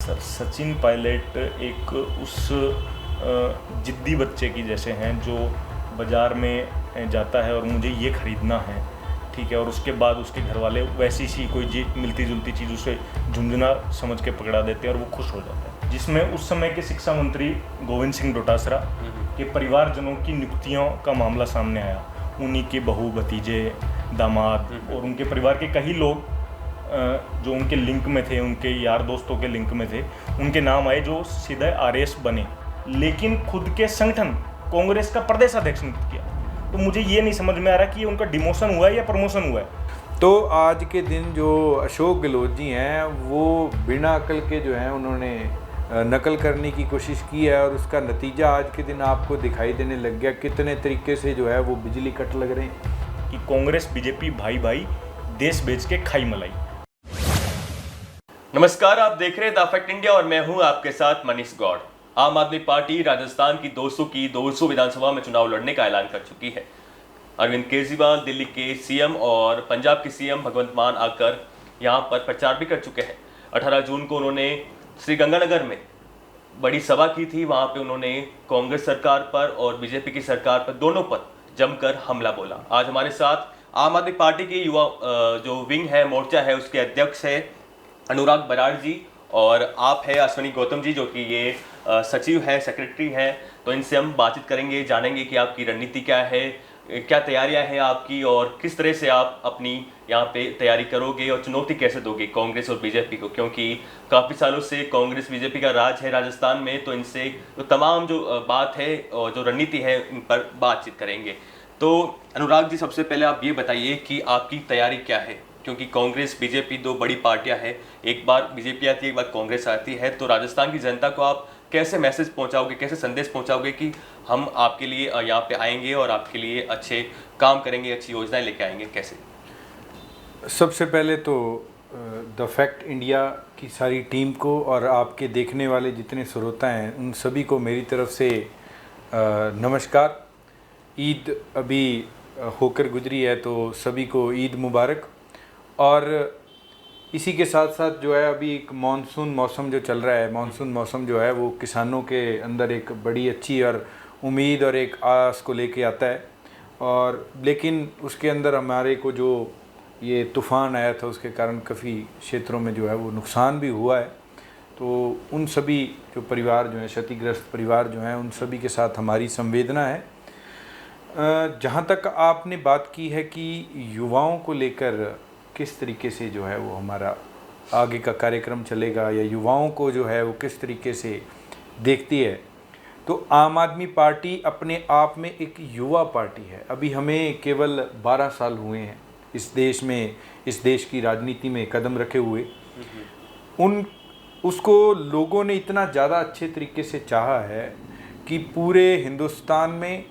Sir Sachin Pilot एक उस जिद्दी बच्चे की जैसे हैं जो बाज़ार में जाता है और मुझे ये ख़रीदना है, ठीक है, और उसके बाद उसके घर वाले वैसी सी कोई मिलती जुलती चीज़ उसे झुंझुना समझ के पकड़ा देते हैं और वो खुश हो जाता है। जिसमें उस समय के शिक्षा मंत्री गोविंद सिंह डोटासरा के परिवारजनों की नियुक्तियों का मामला सामने आया। उन्हीं के बहू, भतीजे, दामाद और उनके परिवार के कई लोग जो उनके लिंक में थे, उनके यार दोस्तों के लिंक में थे, उनके नाम आए जो सीधे आरएस बने, लेकिन खुद के संगठन कांग्रेस का प्रदेश अध्यक्ष नियुक्त किया। तो मुझे ये नहीं समझ में आ रहा कि ये उनका डिमोशन हुआ है या प्रमोशन हुआ है। तो आज के दिन जो अशोक गहलोत जी हैं वो बिना अकल के जो हैं उन्होंने नकल करने की कोशिश की है और उसका नतीजा आज के दिन आपको दिखाई देने लग गया। कितने तरीके से जो है वो बिजली कट लग रहे हैं कि कांग्रेस बीजेपी भाई भाई, देश बेच के खाई मलाई। नमस्कार, आप देख रहे हैं द फैक्ट इंडिया और मैं हूं आपके साथ मनीष गौड़। आम आदमी पार्टी राजस्थान की 200 विधानसभा में चुनाव लड़ने का ऐलान कर चुकी है। अरविंद केजरीवाल दिल्ली के सीएम और पंजाब के सीएम भगवंत मान आकर यहां पर प्रचार भी कर चुके हैं। 18 जून को उन्होंने श्रीगंगानगर में बड़ी सभा की थी। वहां पे उन्होंने कांग्रेस सरकार पर और बीजेपी की सरकार पर, दोनों पर जमकर हमला बोला। आज हमारे साथ आम आदमी पार्टी के युवा जो विंग है, मोर्चा है, उसके अध्यक्ष है अनुराग बराड़ जी, और आप है अश्विनी गौतम जी जो कि ये सचिव हैं, सेक्रेटरी हैं। तो इनसे हम बातचीत करेंगे, जानेंगे कि आपकी रणनीति क्या है, क्या तैयारियां हैं आपकी और किस तरह से आप अपनी यहाँ पे तैयारी करोगे और चुनौती कैसे दोगे कांग्रेस और बीजेपी को, क्योंकि काफ़ी सालों से कांग्रेस बीजेपी का राज है राजस्थान में। तो इनसे तो तमाम जो बात है और जो रणनीति है इन पर बातचीत करेंगे। तो अनुराग जी, सबसे पहले आप ये बताइए कि आपकी तैयारी क्या है, क्योंकि कांग्रेस बीजेपी दो बड़ी पार्टियां हैं, एक बार बीजेपी आती है, एक बार कांग्रेस आती है। तो राजस्थान की जनता को आप कैसे मैसेज पहुंचाओगे, कैसे संदेश पहुंचाओगे कि हम आपके लिए यहाँ पे आएंगे और आपके लिए अच्छे काम करेंगे, अच्छी योजनाएं लेके आएंगे, कैसे? सबसे पहले तो द फैक्ट इंडिया की सारी टीम को और आपके देखने वाले जितने श्रोता हैं उन सभी को मेरी तरफ से नमस्कार। ईद अभी होकर गुजरी है तो सभी को ईद मुबारक। और इसी के साथ साथ जो है अभी एक मानसून मौसम जो चल रहा है, मानसून मौसम जो है वो किसानों के अंदर एक बड़ी अच्छी और उम्मीद और एक आस को लेके आता है। और लेकिन उसके अंदर हमारे को जो ये तूफ़ान आया था उसके कारण काफ़ी क्षेत्रों में जो है वो नुकसान भी हुआ है। तो उन सभी जो परिवार जो हैं, क्षतिग्रस्त परिवार जो हैं, उन सभी के साथ हमारी संवेदना है। जहाँ तक आपने बात की है कि युवाओं को लेकर किस तरीके से जो है वो हमारा आगे का कार्यक्रम चलेगा या युवाओं को जो है वो किस तरीके से देखती है, तो आम आदमी पार्टी अपने आप में एक युवा पार्टी है। अभी हमें केवल 12 साल हुए हैं इस देश में, इस देश की राजनीति में कदम रखे हुए। उसको लोगों ने इतना ज़्यादा अच्छे तरीके से चाहा है कि पूरे हिंदुस्तान में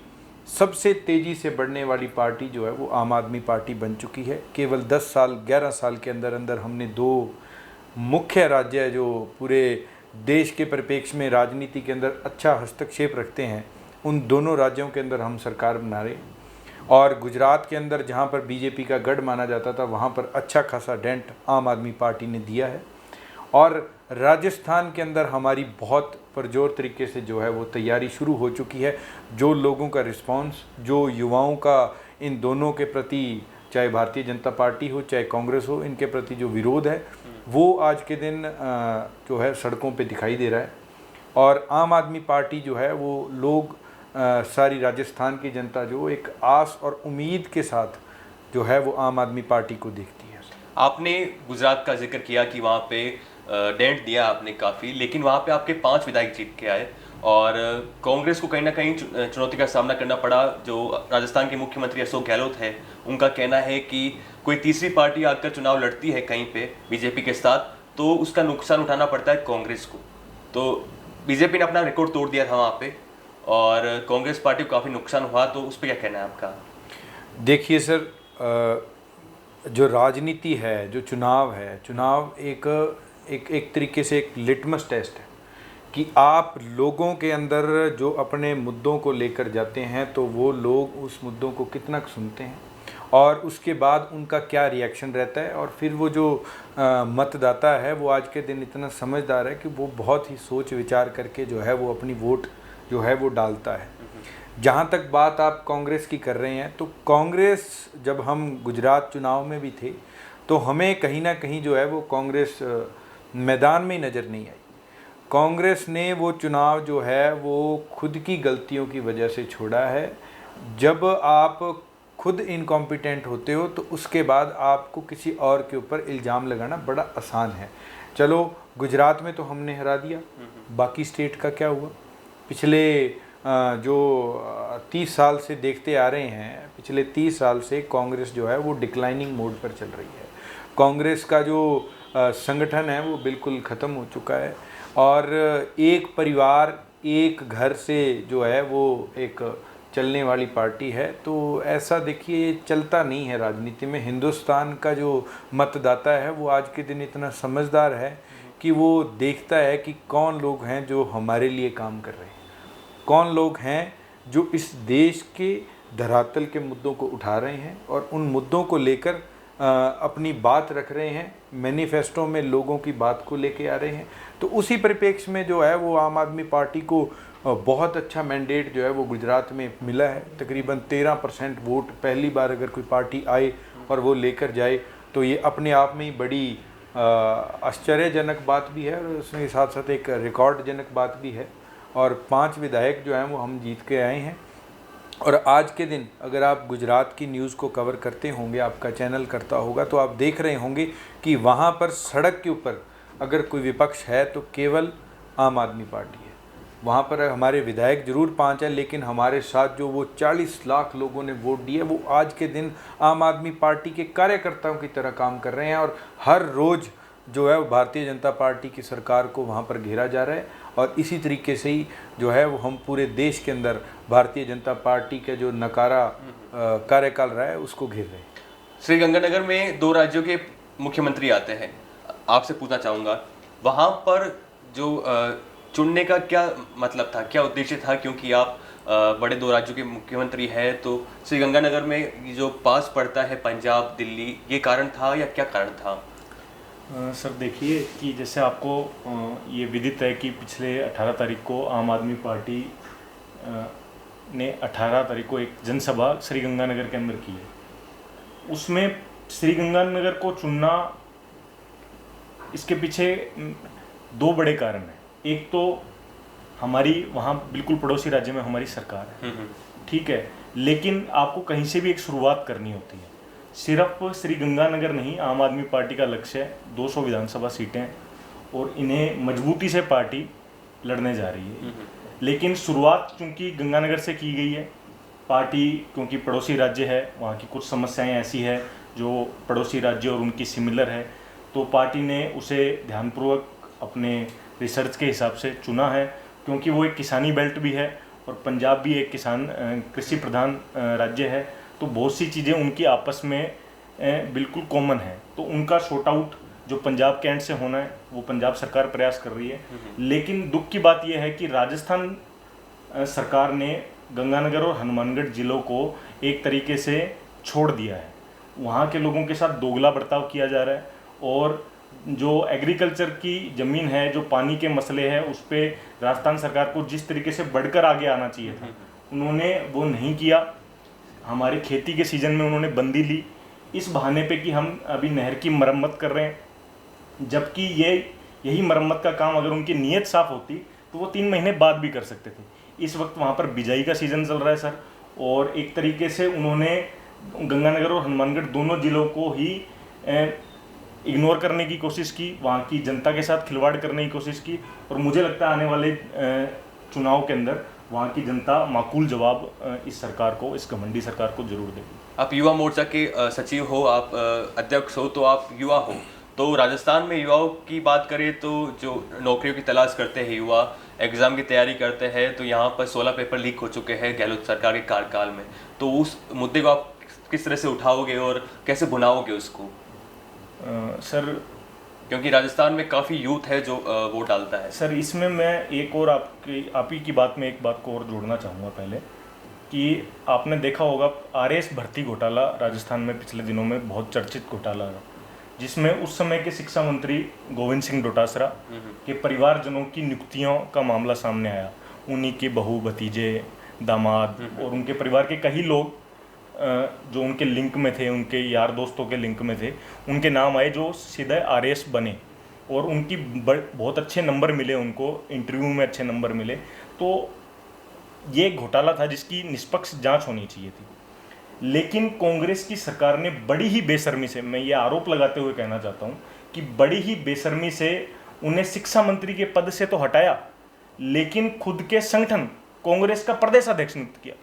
सबसे तेज़ी से बढ़ने वाली पार्टी जो है वो आम आदमी पार्टी बन चुकी है। केवल 10 साल 11 साल के अंदर अंदर हमने दो मुख्य राज्य जो पूरे देश के परिप्रेक्ष्य में राजनीति के अंदर अच्छा हस्तक्षेप रखते हैं, उन दोनों राज्यों के अंदर हम सरकार बना रहे। और गुजरात के अंदर जहाँ पर बीजेपी का गढ़ माना जाता था वहाँ पर अच्छा खासा डेंट आम आदमी पार्टी ने दिया है। और राजस्थान के अंदर हमारी बहुत पुरजोर तरीके से जो है वो तैयारी शुरू हो चुकी है। जो लोगों का रिस्पांस, जो युवाओं का इन दोनों के प्रति, चाहे भारतीय जनता पार्टी हो चाहे कांग्रेस हो, इनके प्रति जो विरोध है वो आज के दिन जो है सड़कों पे दिखाई दे रहा है। और आम आदमी पार्टी जो है वो लोग सारी राजस्थान की जनता जो एक आस और उम्मीद के साथ जो है वो आम आदमी पार्टी को देखती है। आपने गुजरात का जिक्र किया कि वहाँ पे डेंट दिया आपने काफ़ी, लेकिन वहाँ पे आपके 5 विधायक जीत के आए और कांग्रेस को कहीं ना कहीं चुनौती का सामना करना पड़ा। जो राजस्थान के मुख्यमंत्री अशोक गहलोत है, उनका कहना है कि कोई तीसरी पार्टी आकर चुनाव लड़ती है कहीं पे बीजेपी के साथ तो उसका नुकसान उठाना पड़ता है कांग्रेस को। तो बीजेपी ने अपना रिकॉर्ड तोड़ दिया था वहाँ पे और कांग्रेस पार्टी को काफ़ी नुकसान हुआ, तो उस पर क्या कहना है आपका? देखिए सर, जो राजनीति है, जो चुनाव है, चुनाव एक तरीके से एक लिटमस टेस्ट है कि आप लोगों के अंदर जो अपने मुद्दों को लेकर जाते हैं तो वो लोग उस मुद्दों को कितना सुनते हैं और उसके बाद उनका क्या रिएक्शन रहता है। और फिर वो जो मतदाता है वो आज के दिन इतना समझदार है कि वो बहुत ही सोच विचार करके जो है वो अपनी वोट जो है वो डालता है। जहाँ तक बात आप कांग्रेस की कर रहे हैं, तो कांग्रेस, जब हम गुजरात चुनाव में भी थे तो हमें कहीं ना कहीं जो है वो कांग्रेस मैदान में नज़र नहीं आई। कांग्रेस ने वो चुनाव जो है वो खुद की गलतियों की वजह से छोड़ा है। जब आप खुद इनकॉम्पिटेंट होते हो तो उसके बाद आपको किसी और के ऊपर इल्ज़ाम लगाना बड़ा आसान है। चलो गुजरात में तो हमने हरा दिया, बाकी स्टेट का क्या हुआ? पिछले जो 30 साल से देखते आ रहे हैं, पिछले 30 साल से कांग्रेस जो है वो डिक्लाइनिंग मोड पर चल रही है। कांग्रेस का जो संगठन है वो बिल्कुल ख़त्म हो चुका है और एक परिवार, एक घर से जो है वो एक चलने वाली पार्टी है। तो ऐसा देखिए चलता नहीं है राजनीति में। हिंदुस्तान का जो मतदाता है वो आज के दिन इतना समझदार है कि वो देखता है कि कौन लोग हैं जो हमारे लिए काम कर रहे हैं, कौन लोग हैं जो इस देश के धरातल के मुद्दों को उठा रहे हैं और उन मुद्दों को लेकर अपनी बात रख रहे हैं, मैनिफेस्टो में लोगों की बात को लेके आ रहे हैं। तो उसी परिप्रेक्ष्य में जो है वो आम आदमी पार्टी को बहुत अच्छा मैंडेट जो है वो गुजरात में मिला है। तकरीबन 13% वोट पहली बार अगर कोई पार्टी आए और वो लेकर जाए तो ये अपने आप में ही बड़ी आश्चर्यजनक बात भी है और उसके साथ साथ एक रिकॉर्डजनक बात भी है। और 5 विधायक जो हैं वो हम जीत के आए हैं। और आज के दिन अगर आप गुजरात की न्यूज़ को कवर करते होंगे, आपका चैनल करता होगा, तो आप देख रहे होंगे कि वहाँ पर सड़क के ऊपर अगर कोई विपक्ष है तो केवल आम आदमी पार्टी है। वहाँ पर हमारे विधायक जरूर 5 हैं, लेकिन हमारे साथ जो वो 40 लाख लोगों ने वोट दिए वो आज के दिन आम आदमी पार्टी के कार्यकर्ताओं की तरह काम कर रहे हैं। और हर रोज़ जो है वो भारतीय जनता पार्टी की सरकार को वहाँ पर घेरा जा रहा है। और इसी तरीके से ही जो है वो हम पूरे देश के अंदर भारतीय जनता पार्टी के जो नकारा कार्यकाल रहा है उसको घेर रहे हैं। श्रीगंगानगर में 2 राज्यों के मुख्यमंत्री आते हैं। आपसे पूछना चाहूँगा वहाँ पर जो चुनने का क्या मतलब था, क्या उद्देश्य था? क्योंकि आप बड़े 2 राज्यों के मुख्यमंत्री हैं, तो श्रीगंगानगर में जो पास पड़ता है पंजाब दिल्ली, ये कारण था या क्या कारण था? सर देखिए कि जैसे आपको ये विदित है कि पिछले 18 तारीख को आम आदमी पार्टी ने 18 तारीख को एक जनसभा श्रीगंगानगर के अंदर की है। उसमें श्रीगंगानगर को चुनना, इसके पीछे 2 बड़े कारण हैं। एक तो हमारी वहाँ बिल्कुल पड़ोसी राज्य में हमारी सरकार है, ठीक है, लेकिन आपको कहीं से भी एक शुरुआत करनी होती है। सिर्फ श्रीगंगानगर नहीं, आम आदमी पार्टी का लक्ष्य है 200 विधानसभा सीटें और इन्हें मजबूती से पार्टी लड़ने जा रही है। लेकिन शुरुआत चूंकि गंगानगर से की गई है, पार्टी क्योंकि पड़ोसी राज्य है, वहाँ की कुछ समस्याएं ऐसी है जो पड़ोसी राज्य और उनकी सिमिलर है, तो पार्टी ने उसे ध्यानपूर्वक अपने रिसर्च के हिसाब से चुना है। क्योंकि वो एक किसानी बेल्ट भी है और पंजाब भी एक कृषि प्रधान राज्य है, तो बहुत सी चीज़ें उनकी आपस में बिल्कुल कॉमन है। तो उनका शॉर्ट आउट जो पंजाब के एंड से होना है वो पंजाब सरकार प्रयास कर रही है। लेकिन दुख की बात यह है कि राजस्थान सरकार ने गंगानगर और हनुमानगढ़ जिलों को एक तरीके से छोड़ दिया है। वहाँ के लोगों के साथ दोगला बर्ताव किया जा रहा है और जो एग्रीकल्चर की ज़मीन है, जो पानी के मसले हैं, उस पर राजस्थान सरकार को जिस तरीके से बढ़कर आगे आना चाहिए था उन्होंने वो नहीं किया। हमारे खेती के सीज़न में उन्होंने बंदी ली इस बहाने पे कि हम अभी नहर की मरम्मत कर रहे हैं, जबकि यही मरम्मत का काम अगर उनकी नीयत साफ़ होती तो वो 3 महीने बाद भी कर सकते थे। इस वक्त वहाँ पर बिजाई का सीज़न चल रहा है सर, और एक तरीके से उन्होंने गंगानगर और हनुमानगढ़ दोनों जिलों को ही इग्नोर करने की कोशिश की, वहाँ की जनता के साथ खिलवाड़ करने की कोशिश की। और मुझे लगता है आने वाले चुनाव के अंदर वहाँ की जनता माकूल जवाब इस सरकार को, इस घमंडी सरकार को जरूर देगी। आप युवा मोर्चा के सचिव हो, आप अध्यक्ष हो, तो आप युवा हो, तो राजस्थान में युवाओं की बात करें तो जो नौकरियों की तलाश करते हैं युवा, एग्ज़ाम की तैयारी करते हैं, तो यहाँ पर 16 पेपर लीक हो चुके हैं गहलोत सरकार के कार्यकाल में। तो उस मुद्दे को आप किस तरह से उठाओगे और कैसे भुनाओगे उसको? सर क्योंकि राजस्थान में काफ़ी यूथ है जो वोट डालता है। सर इसमें मैं एक और आप ही की बात में एक बात को और जोड़ना चाहूँगा। पहले कि आपने देखा होगा आरएएस भर्ती घोटाला राजस्थान में पिछले दिनों में बहुत चर्चित घोटाला है, जिसमें उस समय के शिक्षा मंत्री गोविंद सिंह डोटासरा के परिवारजनों की नियुक्तियों का मामला सामने आया। उन्हीं के बहू, भतीजे, दामाद और उनके परिवार के कई लोग जो उनके लिंक में थे, उनके यार दोस्तों के लिंक में थे, उनके नाम आए जो सीधे आरएएस बने और उनकी बहुत अच्छे नंबर मिले, उनको इंटरव्यू में अच्छे नंबर मिले। तो ये एक घोटाला था जिसकी निष्पक्ष जांच होनी चाहिए थी। लेकिन कांग्रेस की सरकार ने बड़ी ही बेशर्मी से, मैं ये आरोप लगाते हुए कहना चाहता हूँ कि बड़ी ही बेशर्मी से उन्हें शिक्षा मंत्री के पद से तो हटाया, लेकिन खुद के संगठन कांग्रेस का प्रदेश अध्यक्ष नियुक्त किया।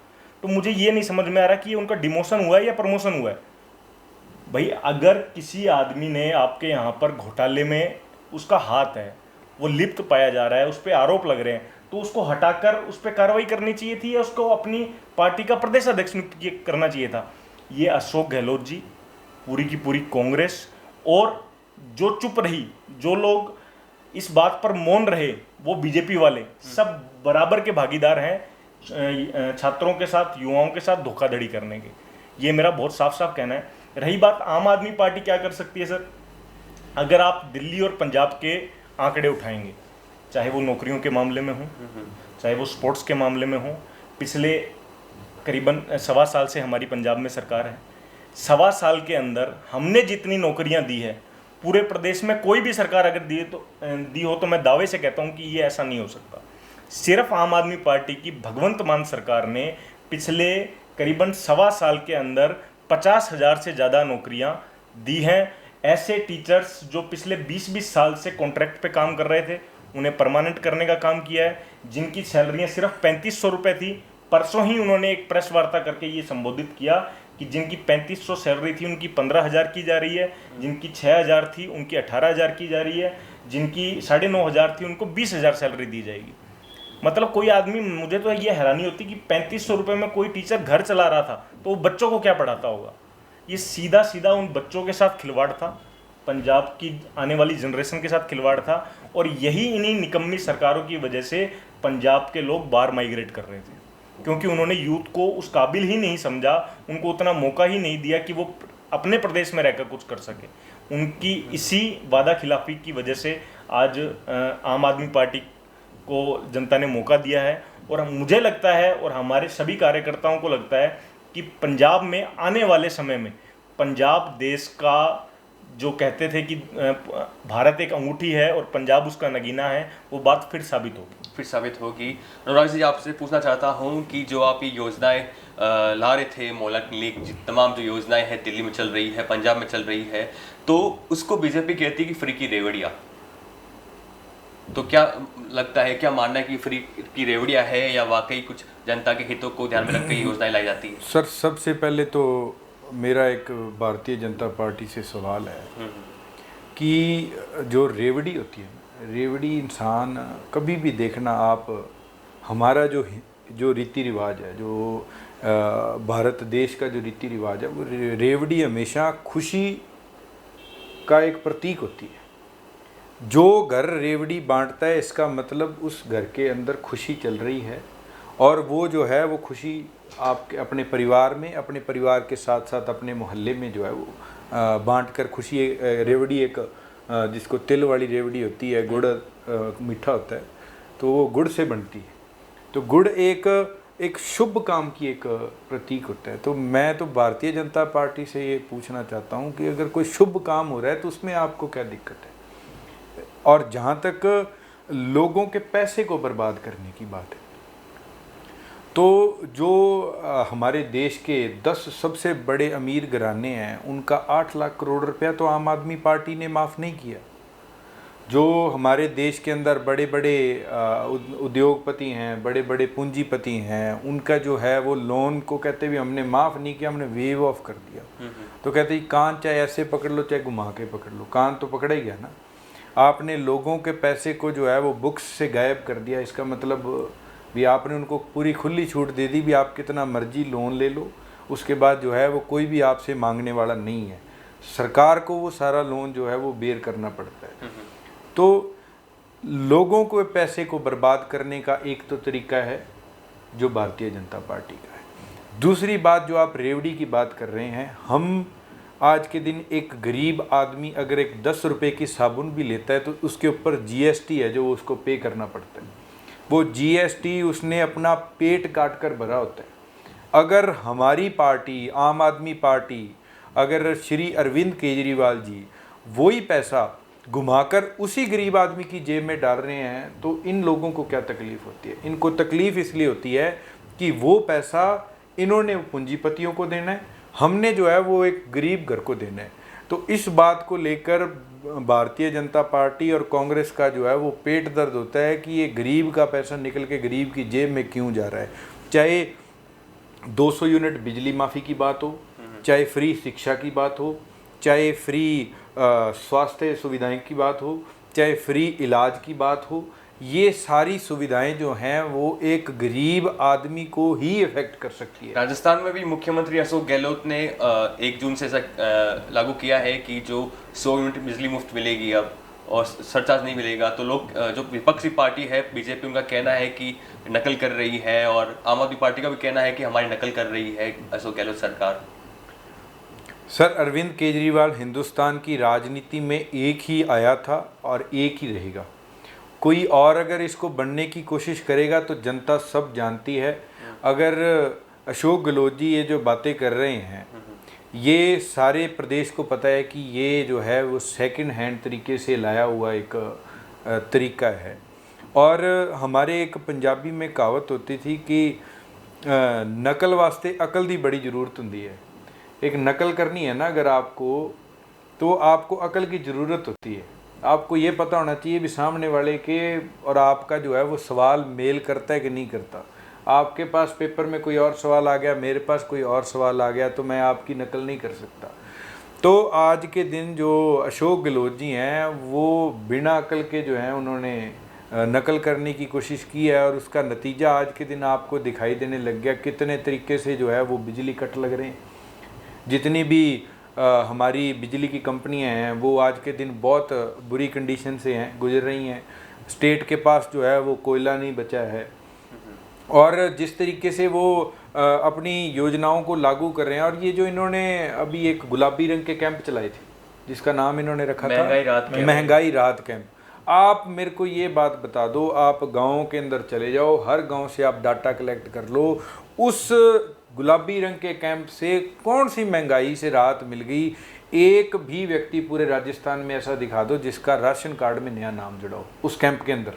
तो मुझे ये नहीं समझ में आ रहा कि ये उनका डिमोशन हुआ है या प्रमोशन हुआ है। भाई, अगर किसी आदमी ने आपके यहाँ पर घोटाले में उसका हाथ है, वो लिप्त पाया जा रहा है, उस पर आरोप लग रहे हैं, तो उसको हटाकर उस पर कार्रवाई करनी चाहिए थी या उसको अपनी पार्टी का प्रदेश अध्यक्ष नियुक्त करना चाहिए था। ये अशोक गहलोत जी, पूरी की पूरी कांग्रेस और जो चुप रही, जो लोग इस बात पर मौन रहे, वो बीजेपी वाले, सब बराबर के भागीदार हैं छात्रों के साथ, युवाओं के साथ धोखाधड़ी करने के। ये मेरा बहुत साफ साफ कहना है। रही बात आम आदमी पार्टी क्या कर सकती है सर, अगर आप दिल्ली और पंजाब के आंकड़े उठाएंगे, चाहे वो नौकरियों के मामले में हो, चाहे वो स्पोर्ट्स के मामले में हो, पिछले करीबन 1.25 साल से हमारी पंजाब में सरकार है। 1.25 साल के अंदर हमने जितनी नौकरियां दी है, पूरे प्रदेश में कोई भी सरकार अगर दी हो तो मैं दावे से कहता हूं कि ये ऐसा नहीं हो सकता। सिर्फ आम आदमी पार्टी की भगवंत मान सरकार ने पिछले करीबन 1.25 साल के अंदर 50,000 से ज़्यादा नौकरियां दी हैं। ऐसे टीचर्स जो पिछले 20-20 साल से कॉन्ट्रैक्ट पे काम कर रहे थे, उन्हें परमानेंट करने का काम किया है, जिनकी सैलरियां सिर्फ 3500 रुपये थी। परसों ही उन्होंने एक प्रेस वार्ता करके ये संबोधित किया कि जिनकी 3500 सैलरी थी उनकी 15,000 की जा रही है, जिनकी 6,000 थी उनकी 18,000 की जा रही है, जिनकी 9,500 थी उनको 20,000 सैलरी दी जाएगी। मतलब कोई आदमी, मुझे तो ये हैरानी होती कि 3500 रुपये में कोई टीचर घर चला रहा था तो वो बच्चों को क्या पढ़ाता होगा। ये सीधा सीधा उन बच्चों के साथ खिलवाड़ था, पंजाब की आने वाली जनरेशन के साथ खिलवाड़ था, और यही इन्हीं निकम्मी सरकारों की वजह से पंजाब के लोग बाहर माइग्रेट कर रहे थे, क्योंकि उन्होंने यूथ को उस काबिल ही नहीं समझा, उनको उतना मौका ही नहीं दिया कि वो अपने प्रदेश में रहकर कुछ कर सके। उनकी इसी वादा खिलाफी की वजह से आज आम आदमी पार्टी को जनता ने मौका दिया है, और मुझे लगता है और हमारे सभी कार्यकर्ताओं को लगता है कि पंजाब में आने वाले समय में पंजाब देश का, जो कहते थे कि भारत एक अंगूठी है और पंजाब उसका नगीना है, वो बात फिर साबित होगी। अनुराग जी, आपसे पूछना चाहता हूँ कि जो आप ये योजनाएं ला रहे थे, मोहल्ला क्लिनिक, तमाम जो योजनाएं हैं दिल्ली में चल रही है, पंजाब में चल रही है, तो उसको बीजेपी कहती है कि फ्री की रेवड़ियाँ। तो क्या लगता है, क्या मानना है कि फ्री की रेवड़ियाँ है या वाकई कुछ जनता के हितों को ध्यान में रखकर योजनाएं लाई जाती है? सर, सबसे पहले तो मेरा एक भारतीय जनता पार्टी से सवाल है कि जो रेवड़ी होती है, रेवड़ी इंसान कभी भी देखना आप, हमारा जो रीति रिवाज है, जो भारत देश का जो रीति रिवाज है, वो रेवड़ी हमेशा खुशी का एक प्रतीक होती है। जो घर रेवड़ी बांटता है, इसका मतलब उस घर के अंदर खुशी चल रही है, और वो जो है वो खुशी आपके अपने परिवार में, अपने परिवार के साथ साथ अपने मोहल्ले में जो है वो बांट कर खुशी। रेवड़ी एक जिसको तिल वाली रेवड़ी होती है, गुड़ मीठा होता है, तो वो गुड़ से बनती है। तो गुड़ एक शुभ काम की एक प्रतीक होता है। तो मैं तो भारतीय जनता पार्टी से ये पूछना चाहता हूँ कि अगर कोई शुभ काम हो रहा है तो उसमें आपको क्या दिक्कत है। और जहाँ तक लोगों के पैसे को बर्बाद करने की बात है, तो जो हमारे देश के 10 सबसे बड़े अमीर घराने हैं, उनका 8 लाख करोड़ रुपया तो आम आदमी पार्टी ने माफ़ नहीं किया। जो हमारे देश के अंदर बड़े बड़े उद्योगपति हैं, बड़े बड़े पूंजीपति हैं, उनका जो है वो लोन को कहते भी हमने माफ़ नहीं किया, हमने वेव ऑफ कर दिया। तो कहते हैं कान चाहे ऐसे पकड़ लो चाहे घुमा के पकड़ लो, कान तो पकड़ा ही गया ना। आपने लोगों के पैसे को जो है वो बुक्स से गायब कर दिया। इसका मतलब भी आपने उनको पूरी खुली छूट दे दी भी आप कितना मर्जी लोन ले लो, उसके बाद जो है वो कोई भी आपसे मांगने वाला नहीं है। सरकार को वो सारा लोन जो है वो बेयर करना पड़ता है। तो लोगों को पैसे को बर्बाद करने का एक तो तरीका है जो भारतीय जनता पार्टी का है। दूसरी बात जो आप रेवड़ी की बात कर रहे हैं, हम आज के दिन एक गरीब आदमी अगर एक 10 रुपए की साबुन भी लेता है तो उसके ऊपर जीएसटी है जो उसको पे करना पड़ता है। वो जीएसटी उसने अपना पेट काट कर भरा होता है। अगर हमारी पार्टी आम आदमी पार्टी, अगर श्री अरविंद केजरीवाल जी वही पैसा घुमाकर उसी गरीब आदमी की जेब में डाल रहे हैं तो इन लोगों को क्या तकलीफ़ होती है? इनको तकलीफ़ इसलिए होती है कि वो पैसा इन्होंने पूंजीपतियों को देना है, हमने जो है वो एक गरीब घर को देना है। तो इस बात को लेकर भारतीय जनता पार्टी और कांग्रेस का जो है वो पेट दर्द होता है कि ये गरीब का पैसा निकल के गरीब की जेब में क्यों जा रहा है। चाहे 200 यूनिट बिजली माफ़ी की बात हो, चाहे फ्री शिक्षा की बात हो, चाहे फ्री स्वास्थ्य सुविधाएं की बात हो, चाहे फ्री इलाज की बात हो, ये सारी सुविधाएं जो हैं वो एक गरीब आदमी को ही इफेक्ट कर सकती है। राजस्थान में भी मुख्यमंत्री अशोक गहलोत ने 1 जून से लागू किया है कि जो 100 यूनिट बिजली मुफ्त मिलेगी अब और सरचार्ज नहीं मिलेगा। तो लोग जो विपक्षी पार्टी है बीजेपी, उनका कहना है कि नकल कर रही है और आम आदमी पार्टी का भी कहना है कि हमारी नकल कर रही है अशोक गहलोत सरकार। सर, अरविंद केजरीवाल हिंदुस्तान की राजनीति में एक ही आया था और एक ही रहेगा। कोई और अगर इसको बनने की कोशिश करेगा तो जनता सब जानती है। अगर अशोक गहलोत जी ये जो बातें कर रहे हैं, ये सारे प्रदेश को पता है कि ये जो है वो सेकंड हैंड तरीके से लाया हुआ एक तरीका है। और हमारे एक पंजाबी में कहावत होती थी कि नकल वास्ते अकल दी बड़ी ज़रूरत होती है। एक नकल करनी है ना अगर आपको, तो आपको अकल की ज़रूरत होती है। आपको ये पता होना चाहिए भी सामने वाले के और आपका जो है वो सवाल मेल करता है कि नहीं करता। आपके पास पेपर में कोई और सवाल आ गया, मेरे पास कोई और सवाल आ गया, तो मैं आपकी नकल नहीं कर सकता। तो आज के दिन जो अशोक गहलोत जी हैं वो बिना अकल के जो हैं उन्होंने नकल करने की कोशिश की है और उसका नतीजा आज के दिन आपको दिखाई देने लग गया। कितने तरीके से जो है वो बिजली कट लग रहे हैं। जितनी भी हमारी बिजली की कंपनियां हैं वो आज के दिन बहुत बुरी कंडीशन से हैं, गुजर रही हैं। स्टेट के पास जो है वो कोयला नहीं बचा है और जिस तरीके से वो अपनी योजनाओं को लागू कर रहे हैं। और ये जो इन्होंने अभी एक गुलाबी रंग के कैंप चलाए थे जिसका नाम इन्होंने रखा था महंगाई राहत कैंप। आप मेरे को ये बात बता दो, आप गाँव के अंदर चले जाओ, हर गाँव से आप डाटा कलेक्ट कर लो, उस गुलाबी रंग के कैंप से कौन सी महंगाई से राहत मिल गई? एक भी व्यक्ति पूरे राजस्थान में ऐसा दिखा दो जिसका राशन कार्ड में नया नाम जुड़ा हो। उस कैंप के अंदर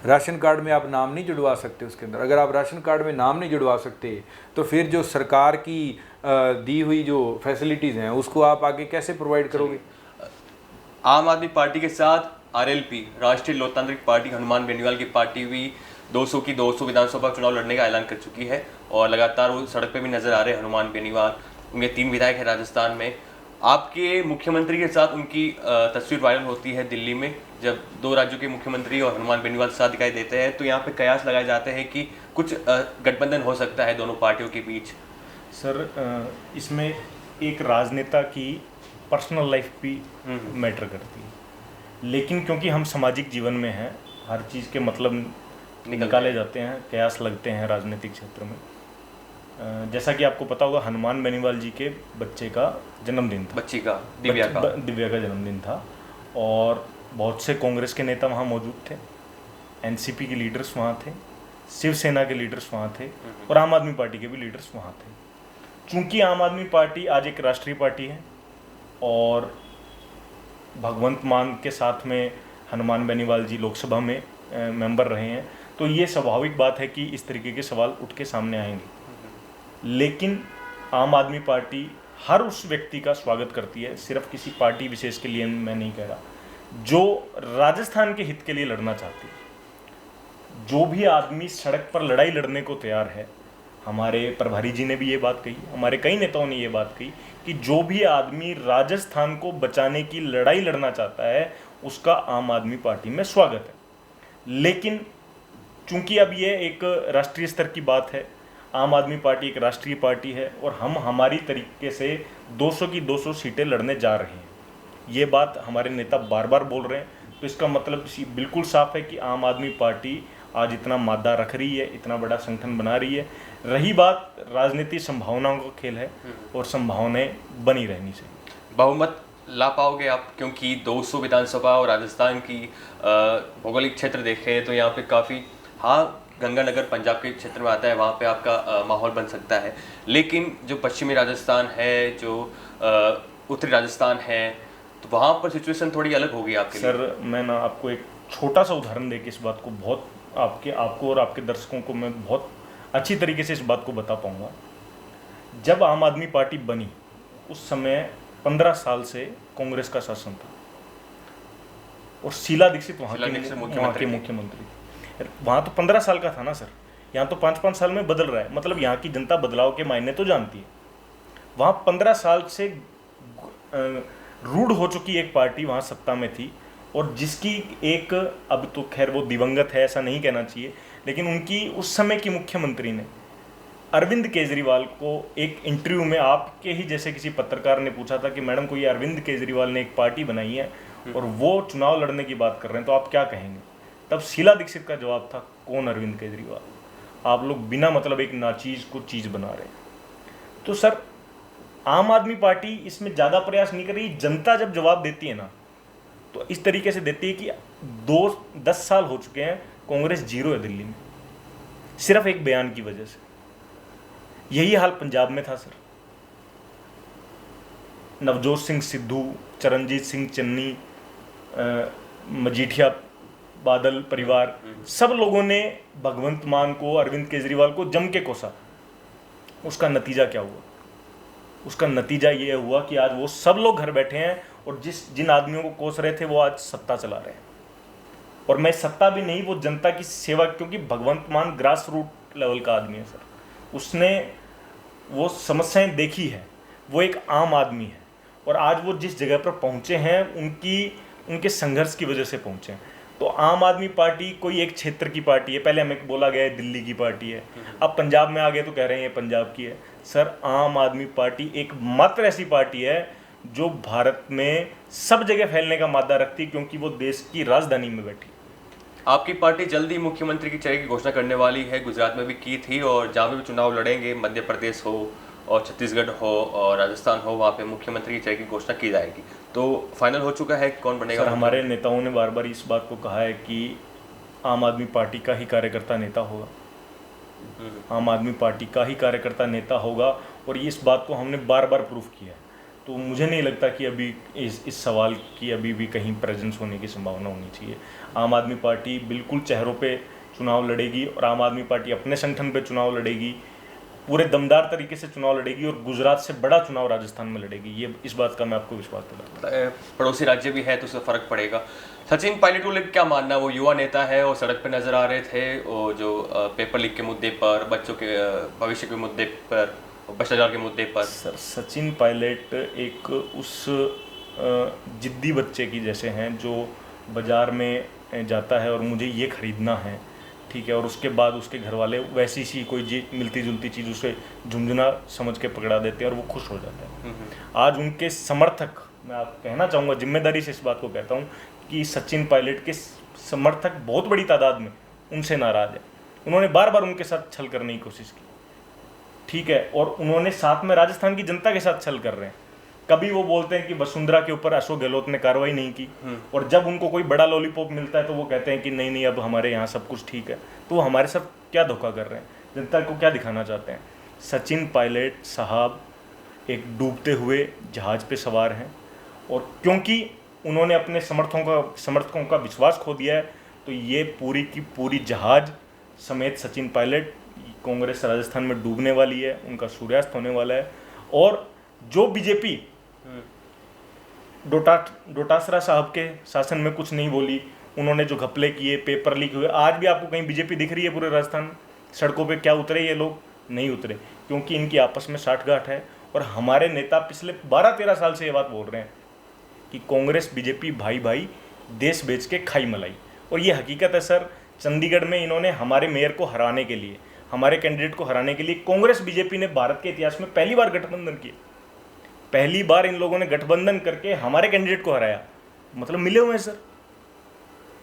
राशन कार्ड में आप नाम नहीं जुड़वा सकते उसके अंदर। अगर आप राशन कार्ड में नाम नहीं जुड़वा सकते तो फिर जो सरकार की दी हुई जो फैसिलिटीज़ हैं उसको आप आगे कैसे प्रोवाइड करोगे? आम आदमी पार्टी के साथ आरएलपी, राष्ट्रीय लोकतांत्रिक पार्टी, हनुमान बेनीवाल की पार्टी भी 200 की 200 विधानसभा चुनाव लड़ने का ऐलान कर चुकी है और लगातार वो सड़क पे भी नजर आ रहे हैं हनुमान बेनीवाल। उनके 3 विधायक हैं राजस्थान में। आपके मुख्यमंत्री के साथ उनकी तस्वीर वायरल होती है दिल्ली में, जब 2 राज्यों के मुख्यमंत्री और हनुमान बेनीवाल साथ दिखाई देते हैं। तो यहाँ पे कयास लगाए जाते हैं कि कुछ गठबंधन हो सकता है दोनों पार्टियों के बीच। सर, इसमें एक राजनेता की पर्सनल लाइफ भी मैटर करती है, लेकिन क्योंकि हम सामाजिक जीवन में हैं, हर चीज़ के मतलब निकाले जाते हैं, कयास लगते हैं राजनीतिक क्षेत्र में। जैसा कि आपको पता होगा, हनुमान बेनीवाल जी के बच्चे का जन्मदिन था, बच्ची का, दिव्या का जन्मदिन था और बहुत से कांग्रेस के नेता वहाँ मौजूद थे, एनसीपी के लीडर्स वहाँ थे, शिवसेना के लीडर्स वहाँ थे और आम आदमी पार्टी के भी लीडर्स वहाँ थे। चूँकि आम आदमी पार्टी आज एक राष्ट्रीय पार्टी है और भगवंत मान के साथ में हनुमान बेनीवाल जी लोकसभा में मेंबर रहे हैं, तो ये स्वाभाविक बात है कि इस तरीके के सवाल उठ के सामने आएंगे। लेकिन आम आदमी पार्टी हर उस व्यक्ति का स्वागत करती है, सिर्फ किसी पार्टी विशेष के लिए मैं नहीं कह रहा, जो राजस्थान के हित के लिए लड़ना चाहती है। जो भी आदमी सड़क पर लड़ाई लड़ने को तैयार है, हमारे प्रभारी जी ने भी ये बात कही, हमारे कई नेताओं ने ये बात कही कि जो भी आदमी राजस्थान को बचाने की लड़ाई लड़ना चाहता है उसका आम आदमी पार्टी में स्वागत है। लेकिन चूंकि अब ये एक राष्ट्रीय स्तर की बात है, आम आदमी पार्टी एक राष्ट्रीय पार्टी है और हम हमारी तरीके से 200 की 200 सीटें लड़ने जा रहे हैं, ये बात हमारे नेता बार बार बोल रहे हैं। तो इसका मतलब बिल्कुल साफ है कि आम आदमी पार्टी आज इतना मादा रख रही है, इतना बड़ा संगठन बना रही है। रही बात, राजनीति संभावनाओं का खेल है और संभावनाएं बनी रहनी चाहिए। बहुमत ला पाओगे आप, क्योंकि 200 विधानसभा और राजस्थान की भौगोलिक क्षेत्र देखें तो यहाँ पे काफ़ी, हाँ गंगानगर पंजाब के क्षेत्र में आता है, वहाँ पे आपका माहौल बन सकता है, लेकिन जो पश्चिमी राजस्थान है, जो उत्तरी राजस्थान है, तो वहाँ पर सिचुएशन थोड़ी अलग होगी आपके लिए। सर मैं ना आपको एक छोटा सा उदाहरण देके इस बात को बहुत आपको और आपके दर्शकों को मैं बहुत अच्छी तरीके से इस बात को बता पाऊंगा। जब आम आदमी पार्टी बनी उस समय 15 साल से कांग्रेस का शासन था और शीला दीक्षित वहाँ के मुख्यमंत्री थे। वहाँ तो 15 साल का था ना सर, यहाँ तो 5-5 साल में बदल रहा है, मतलब यहाँ की जनता बदलाव के मायने तो जानती है। वहाँ 15 साल से रूढ़ हो चुकी एक पार्टी वहाँ सत्ता में थी और जिसकी एक, अब तो खैर वो दिवंगत है ऐसा नहीं कहना चाहिए, लेकिन उनकी उस समय की मुख्यमंत्री ने अरविंद केजरीवाल को एक इंटरव्यू में आपके ही जैसे किसी पत्रकार ने पूछा था कि मैडम को ये अरविंद केजरीवाल ने एक पार्टी बनाई है और वो चुनाव लड़ने की बात कर रहे हैं तो आप क्या कहेंगे। तब शीला दीक्षित का जवाब था, कौन अरविंद केजरीवाल, आप लोग बिना मतलब एक नाचीज को चीज़ बना रहे हैं। तो सर आम आदमी पार्टी इसमें ज़्यादा प्रयास नहीं कर रही। जनता जब जवाब देती है ना तो इस तरीके से देती है कि 10 साल हो चुके हैं, कांग्रेस जीरो है दिल्ली में, सिर्फ एक बयान की वजह से। यही हाल पंजाब में था सर। नवजोत सिंह सिद्धू, चरणजीत सिंह चन्नी, मजीठिया बादल परिवार, सब लोगों ने भगवंत मान को, अरविंद केजरीवाल को जम के कोसा। उसका नतीजा क्या हुआ? उसका नतीजा ये हुआ कि आज वो सब लोग घर बैठे हैं और जिन आदमियों को कोस रहे थे वो आज सत्ता चला रहे हैं। और मैं सत्ता भी नहीं, वो जनता की सेवा, क्योंकि भगवंत मान ग्रास रूट लेवल का आदमी है सर। उसने वो समस्याएं देखी है, वो एक आम आदमी है और आज वो जिस जगह पर पहुंचे हैं उनके संघर्ष की वजह से पहुंचे हैं। तो आम आदमी पार्टी कोई एक क्षेत्र की पार्टी है, पहले हमें बोला गया है दिल्ली की पार्टी है, अब पंजाब में आ गए तो कह रहे हैं ये पंजाब की है। सर आम आदमी पार्टी एक मात्र ऐसी पार्टी है जो भारत में सब जगह फैलने का मादा रखती है, क्योंकि वो देश की राजधानी में बैठी। आपकी पार्टी जल्दी मुख्यमंत्री की चेहरे की घोषणा करने वाली है, गुजरात में भी की थी, और जहाँ पे भी चुनाव लड़ेंगे, मध्य प्रदेश हो और छत्तीसगढ़ हो और राजस्थान हो, वहाँ पे मुख्यमंत्री की चेहरे की घोषणा की जाएगी। तो फाइनल हो चुका है कौन बनेगा? सर हमारे नेताओं ने बार बार इस बात को कहा है कि आम आदमी पार्टी का ही कार्यकर्ता नेता होगा, आम आदमी पार्टी का ही कार्यकर्ता नेता होगा, और इस बात को हमने बार बार प्रूफ किया है। तो मुझे नहीं लगता कि अभी इस सवाल की अभी भी कहीं प्रेजेंस होने की संभावना होनी चाहिए। आम आदमी पार्टी बिल्कुल चेहरों पे चुनाव लड़ेगी और आम आदमी पार्टी अपने संगठन पे चुनाव लड़ेगी, पूरे दमदार तरीके से चुनाव लड़ेगी और गुजरात से बड़ा चुनाव राजस्थान में लड़ेगी। ये इस बात का मैं आपको विश्वास दिलाता हूं। पड़ोसी राज्य भी है तो उससे फर्क पड़ेगा। सचिन पायलट को क्या मानना, वो युवा नेता है और सड़क पर नजर आ रहे थे, और जो पेपर लीक के मुद्दे पर, बच्चों के भविष्य के मुद्दे पर, भ्रष्टाचार के मुद्दे पर। सर सचिन पायलट एक उस जिद्दी बच्चे की जैसे हैं जो बाज़ार में जाता है और मुझे ये ख़रीदना है, ठीक है, और उसके बाद उसके घर वाले वैसी सी कोई मिलती जुलती चीज़ उसे झुंझुना समझ के पकड़ा देते हैं और वो खुश हो जाता है। आज उनके समर्थक, मैं आप कहना चाहूँगा, जिम्मेदारी से इस बात को कहता हूँ कि सचिन पायलट के समर्थक बहुत बड़ी तादाद में उनसे नाराज़ है। उन्होंने बार बार उनके साथ छल करने की कोशिश की, ठीक है, और उन्होंने साथ में राजस्थान की जनता के साथ छल कर रहे हैं। कभी वो बोलते हैं कि वसुंधरा के ऊपर अशोक गहलोत ने कार्रवाई नहीं की, और जब उनको कोई बड़ा लॉलीपॉप मिलता है तो वो कहते हैं कि नहीं नहीं अब हमारे यहाँ सब कुछ ठीक है। तो वो हमारे साथ क्या धोखा कर रहे हैं, जनता को क्या दिखाना चाहते हैं? सचिन पायलट साहब एक डूबते हुए जहाज पे सवार हैं, और क्योंकि उन्होंने अपने समर्थकों का विश्वास खो दिया है, तो ये पूरी की पूरी जहाज समेत सचिन पायलट, कांग्रेस राजस्थान में डूबने वाली है, उनका सूर्यास्त होने वाला है। और जो बीजेपी डोटासरा साहब के शासन में कुछ नहीं बोली, उन्होंने जो घपले किए, पेपर लीक हुए, आज भी आपको कहीं बीजेपी दिख रही है पूरे राजस्थान सड़कों पे? क्या उतरे ये लोग? नहीं उतरे, क्योंकि इनकी आपस में साठगांठ है। और हमारे नेता पिछले 12-13 साल से ये बात बोल रहे हैं कि कांग्रेस बीजेपी भाई भाई, देश बेच के खाई मलाई। और ये हकीकत है सर। चंडीगढ़ में इन्होंने हमारे मेयर को हराने के लिए, हमारे कैंडिडेट को हराने के लिए, कांग्रेस बीजेपी ने भारत के इतिहास में पहली बार गठबंधन किया। पहली बार इन लोगों ने गठबंधन करके हमारे कैंडिडेट को हराया, मतलब मिले हुए हैं सर।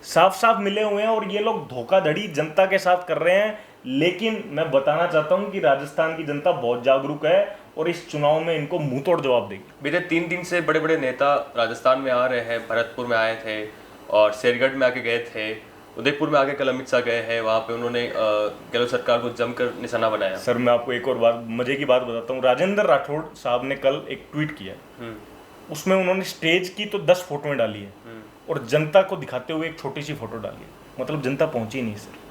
साफ साफ मिले हुए हैं और ये लोग धोखाधड़ी जनता के साथ कर रहे हैं। लेकिन मैं बताना चाहता हूं कि राजस्थान की जनता बहुत जागरूक है और इस चुनाव में इनको मुंह तोड़ जवाब देगी। बीते 3 दिन से बड़े बड़े नेता राजस्थान में आ रहे हैं, भरतपुर में आए थे और शेरगढ़ में आके गए थे, उदयपुर में आके कल अमित शाह गए हैं, वहाँ पे उन्होंने गहलोत सरकार को जमकर निशाना बनाया। सर मैं आपको एक और बात, मजे की बात बताता हूँ। राजेंद्र राठौड़ साहब ने कल एक ट्वीट किया, उसमें उन्होंने स्टेज की तो 10 फोटोएं डाली है और जनता को दिखाते हुए एक छोटी सी फोटो डाली है। मतलब जनता पहुंची नहीं सर,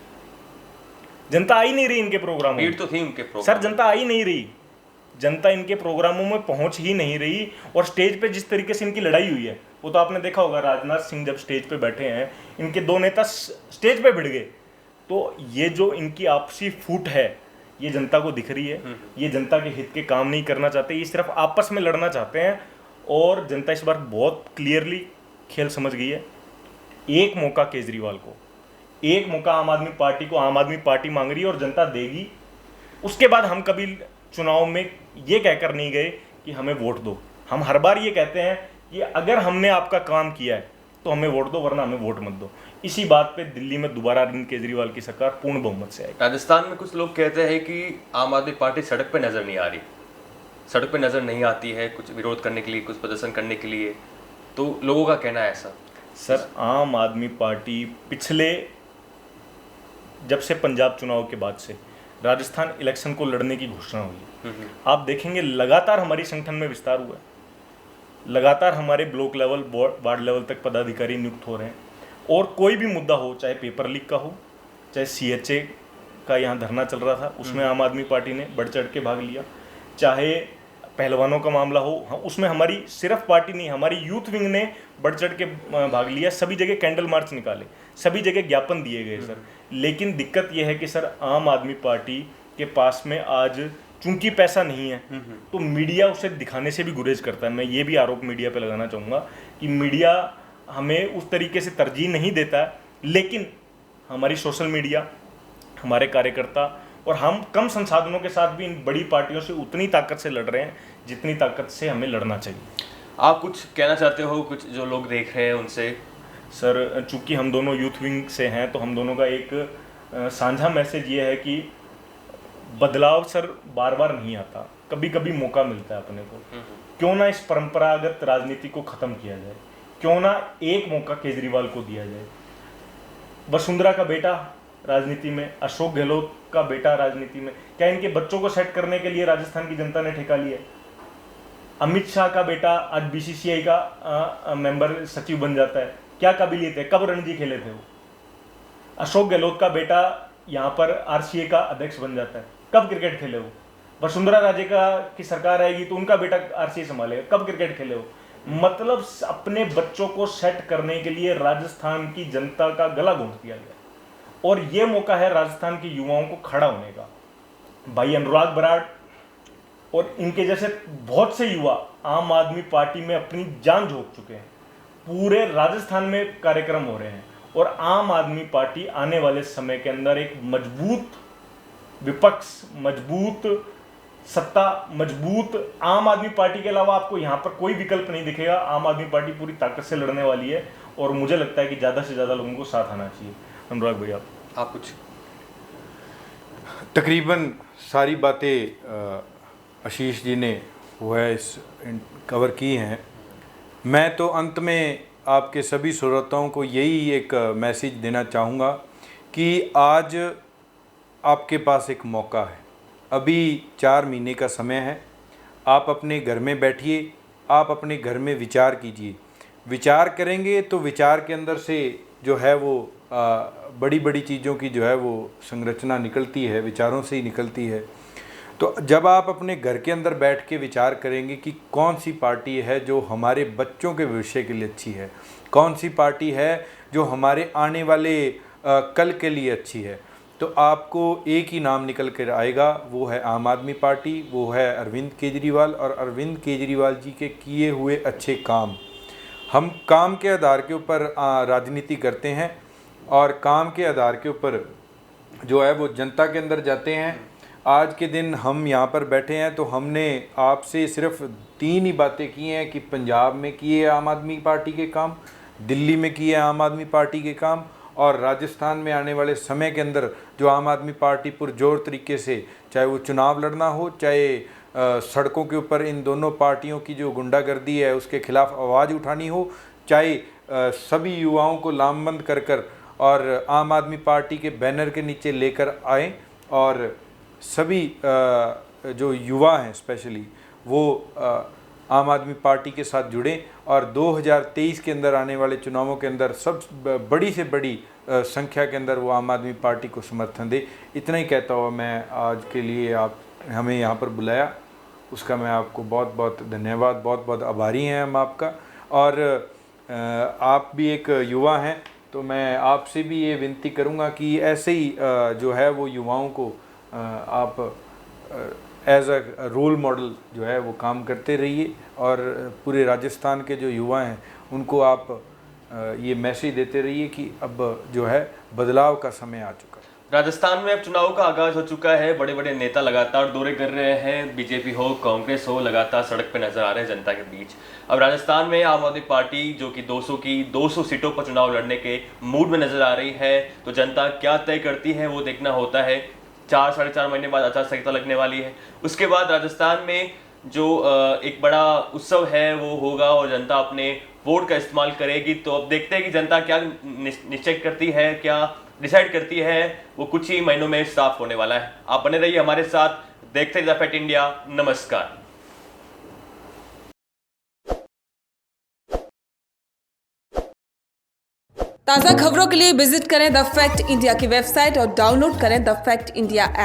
जनता आई नहीं रही इनके प्रोग्राम में। भीड़ तो थी उनके प्रोग्राम सर जनता आई नहीं रही, जनता इनके प्रोग्रामों में पहुंच ही नहीं रही। और स्टेज पे जिस तरीके से इनकी लड़ाई हुई है वो तो आपने देखा होगा। राजनाथ सिंह जब स्टेज पे बैठे हैं, इनके 2 नेता स्टेज पे भिड़ गए। तो ये जो इनकी आपसी फूट है ये जनता को दिख रही है। ये जनता के हित के काम नहीं करना चाहते, ये सिर्फ आपस में लड़ना चाहते हैं। और जनता इस बार बहुत क्लियरली खेल समझ गई है। एक मौका केजरीवाल को, एक मौका आम आदमी पार्टी को आम आदमी पार्टी मांग रही है और जनता देगी। उसके बाद हम कभी चुनाव में ये कहकर नहीं गए कि हमें वोट दो। हम हर बार ये कहते हैं कि अगर हमने आपका काम किया है तो हमें वोट दो, वरना हमें वोट मत दो। इसी बात पे दिल्ली में दोबारा अरविंद केजरीवाल की सरकार पूर्ण बहुमत से आएगी। राजस्थान में कुछ लोग कहते हैं कि आम आदमी पार्टी सड़क पे नजर नहीं आ रही, सड़क पे नजर नहीं आती है कुछ विरोध करने के लिए, कुछ प्रदर्शन करने के लिए, तो लोगों का कहना है ऐसा। सर आम आदमी पार्टी पिछले, जब से पंजाब चुनाव के बाद से राजस्थान इलेक्शन को लड़ने की घोषणा हुई, आप देखेंगे लगातार हमारी संगठन में विस्तार हुआ है। लगातार हमारे ब्लॉक लेवल, वार्ड लेवल तक पदाधिकारी नियुक्त हो रहे हैं। और कोई भी मुद्दा हो, चाहे पेपर लीक का हो, चाहे CHA का यहाँ धरना चल रहा था उसमें आम आदमी पार्टी ने बढ़ चढ़ के भाग लिया, चाहे पहलवानों का मामला हो, उसमें हमारी सिर्फ पार्टी नहीं, हमारी यूथ विंग ने बढ़ चढ़ के भाग लिया। सभी जगह कैंडल मार्च निकाले, सभी जगह ज्ञापन दिए गए सर। लेकिन दिक्कत यह है कि सर आम आदमी पार्टी के पास में आज चूंकि पैसा नहीं है तो मीडिया उसे दिखाने से भी गुरेज करता है। मैं ये भी आरोप मीडिया पे लगाना चाहूँगा कि मीडिया हमें उस तरीके से तरजीह नहीं देता है। लेकिन हमारी सोशल मीडिया, हमारे कार्यकर्ता और हम कम संसाधनों के साथ भी इन बड़ी पार्टियों से उतनी ताकत से लड़ रहे हैं जितनी ताकत से हमें लड़ना चाहिए। आप कुछ कहना चाहते हो, कुछ जो लोग देख रहे हैं उनसे? सर चूंकि हम दोनों यूथ विंग से हैं तो हम दोनों का एक साझा मैसेज ये है कि बदलाव सर बार बार नहीं आता, कभी कभी मौका मिलता है अपने को। क्यों ना इस परंपरागत राजनीति को ख़त्म किया जाए, क्यों ना एक मौका केजरीवाल को दिया जाए। वसुंधरा का बेटा राजनीति में, अशोक गहलोत का बेटा राजनीति में, क्या इनके बच्चों को सेट करने के लिए राजस्थान की जनता ने ठेका लिया? अमित शाह का बेटा आज BCCI का मेंबर सचिव बन जाता है, क्या काबिलियत है? कब रणजी खेले थे वो? अशोक गहलोत का बेटा यहाँ पर RCA का अध्यक्ष बन जाता है, कब क्रिकेट खेले वो? वसुंधरा राजे की सरकार आएगी तो उनका बेटा RCA संभालेगा, कब क्रिकेट खेले वो? मतलब अपने बच्चों को सेट करने के लिए राजस्थान की जनता का गला घोंट दिया गया और ये मौका है राजस्थान के युवाओं को खड़ा होने का। भाई अनुराग बराड़ और इनके जैसे बहुत से युवा आम आदमी पार्टी में अपनी जान झोंक चुके हैं। पूरे राजस्थान में कार्यक्रम हो रहे हैं और आम आदमी पार्टी आने वाले समय के अंदर एक मजबूत विपक्ष, मजबूत सत्ता, मजबूत आम आदमी पार्टी के अलावा आपको यहाँ पर कोई विकल्प नहीं दिखेगा। आम आदमी पार्टी पूरी ताकत से लड़ने वाली है और मुझे लगता है कि ज़्यादा से ज़्यादा लोगों को साथ आना चाहिए। अनुराग भैया आप कुछ? तकरीबन सारी बातें आशीष जी ने वो है कवर की हैं। मैं तो अंत में आपके सभी श्रोताओं को यही एक मैसेज देना चाहूँगा कि आज आपके पास एक मौका है। अभी 4 महीने का समय है। आप अपने घर में बैठिए, आप अपने घर में विचार कीजिए। विचार करेंगे तो विचार के अंदर से जो है वो बड़ी बड़ी चीज़ों की जो है वो संरचना निकलती है, विचारों से ही निकलती है। तो जब आप अपने घर के अंदर बैठ के विचार करेंगे कि कौन सी पार्टी है जो हमारे बच्चों के भविष्य के लिए अच्छी है, कौन सी पार्टी है जो हमारे आने वाले कल के लिए अच्छी है, तो आपको एक ही नाम निकल कर आएगा, वो है आम आदमी पार्टी, वो है अरविंद केजरीवाल। और अरविंद केजरीवाल जी के किए हुए अच्छे काम, हम काम के आधार के ऊपर राजनीति करते हैं और काम के आधार के ऊपर जो है वो जनता के अंदर जाते हैं। आज के दिन हम यहाँ पर बैठे हैं तो हमने आपसे सिर्फ 3 ही बातें की हैं कि पंजाब में किए आम आदमी पार्टी के काम, दिल्ली में किए आम आदमी पार्टी के काम, और राजस्थान में आने वाले समय के अंदर जो आम आदमी पार्टी पुरजोर तरीके से, चाहे वो चुनाव लड़ना हो, चाहे सड़कों के ऊपर इन दोनों पार्टियों की जो गुंडागर्दी है उसके खिलाफ आवाज़ उठानी हो, चाहे सभी युवाओं को लामबंद कर कर और आम आदमी पार्टी के बैनर के नीचे लेकर आए, और सभी जो युवा हैं स्पेशली वो आम आदमी पार्टी के साथ जुड़ें और 2023 के अंदर आने वाले चुनावों के अंदर सब बड़ी से बड़ी संख्या के अंदर वो आम आदमी पार्टी को समर्थन दे। इतना ही कहता हुआ मैं आज के लिए, आप हमें यहाँ पर बुलाया उसका मैं आपको बहुत बहुत धन्यवाद, बहुत बहुत आभारी हैं हम आपका। और आप भी एक युवा हैं तो मैं आपसे भी ये विनती करूँगा कि ऐसे ही जो है वो युवाओं को आप एज अ रोल मॉडल जो है वो काम करते रहिए, और पूरे राजस्थान के जो युवा हैं उनको आप ये मैसेज देते रहिए कि अब जो है बदलाव का समय आ चुका है। राजस्थान में अब चुनाव का आगाज हो चुका है, बड़े बड़े नेता लगातार दौरे कर रहे हैं, बीजेपी हो कांग्रेस हो लगातार सड़क पे नजर आ रहे हैं जनता के बीच। अब राजस्थान में आम आदमी पार्टी जो कि 200 सीटों पर चुनाव लड़ने के मूड में नजर आ रही है, तो जनता क्या तय करती है वो देखना होता है। 4-4.5 महीने बाद आचार संहिता लगने वाली है, उसके बाद राजस्थान में जो एक बड़ा उत्सव है वो होगा और जनता अपने वोट का इस्तेमाल करेगी। तो अब देखते हैं कि जनता क्या निश्चय करती है, क्या डिसाइड करती है, वो कुछ ही महीनों में साफ होने वाला है। आप बने रहिए हमारे साथ, देखते रहिए द फैक्ट इंडिया। नमस्कार। ताज़ा खबरों के लिए विजिट करें द फैक्ट इंडिया की वेबसाइट और डाउनलोड करें द फैक्ट इंडिया ऐप।